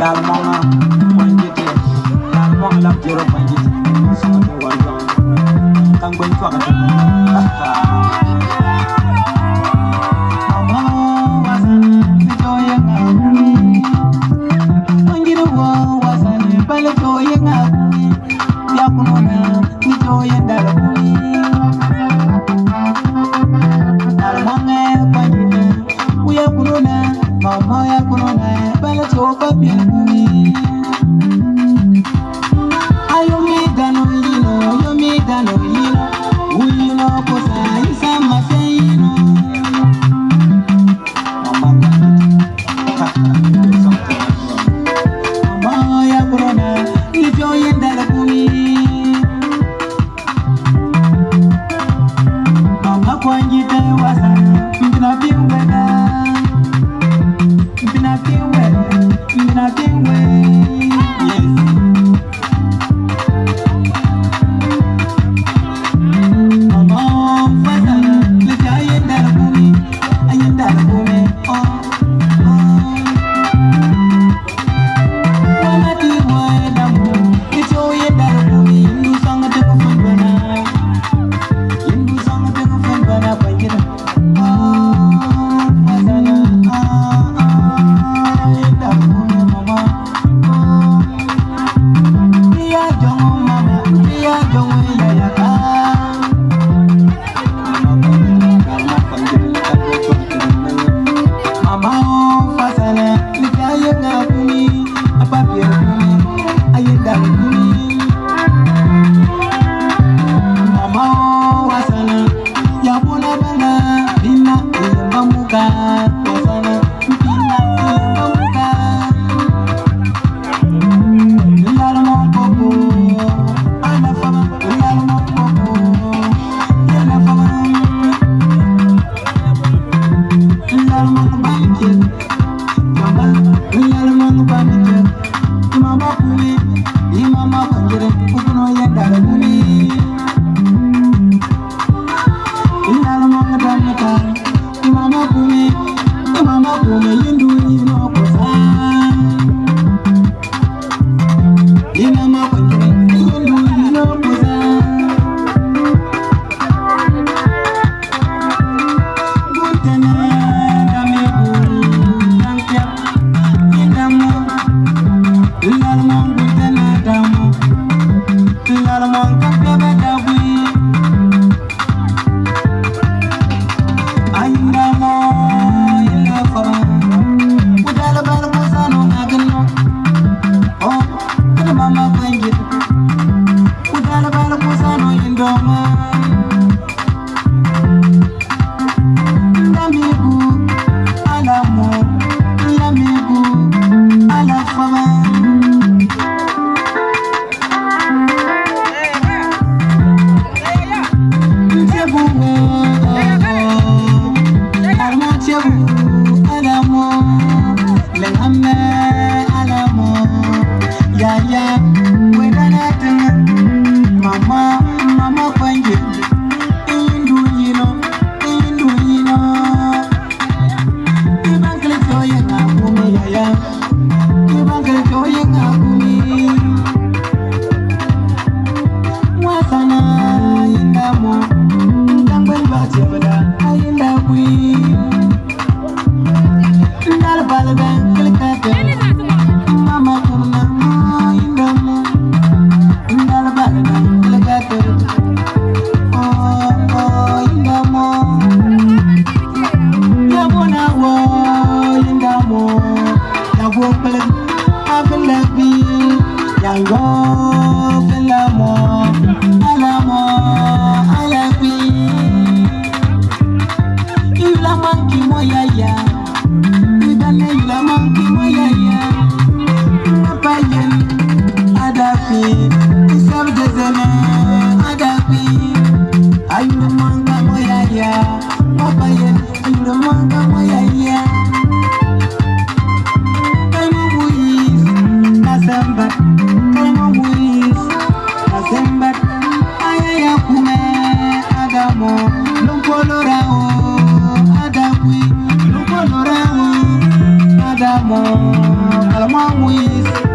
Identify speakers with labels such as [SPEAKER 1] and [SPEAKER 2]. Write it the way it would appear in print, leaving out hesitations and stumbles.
[SPEAKER 1] monga wanjete dal monga lam jero wanjete sama to warga kang ben to ka mama wasan to yenga wanjiro wasan bal to yenga ya kunona ni to yenda dal monga wanjete uya kunona mama ya kunona bal to ka bienuni ayo mi dano yino uyino kosa isa masayino mama mama ya kunona ni to yenda kuni mama kwanjite wasa mbina biwena yes. Mama, fasa, let's ayenda la kumi, oh. Mama tiwa damu, let's ayenda la kumi, indu sanga teko fembana, panjira, oh, fasa na, ayenda la kumi, mama. Adamo, Alma Muiz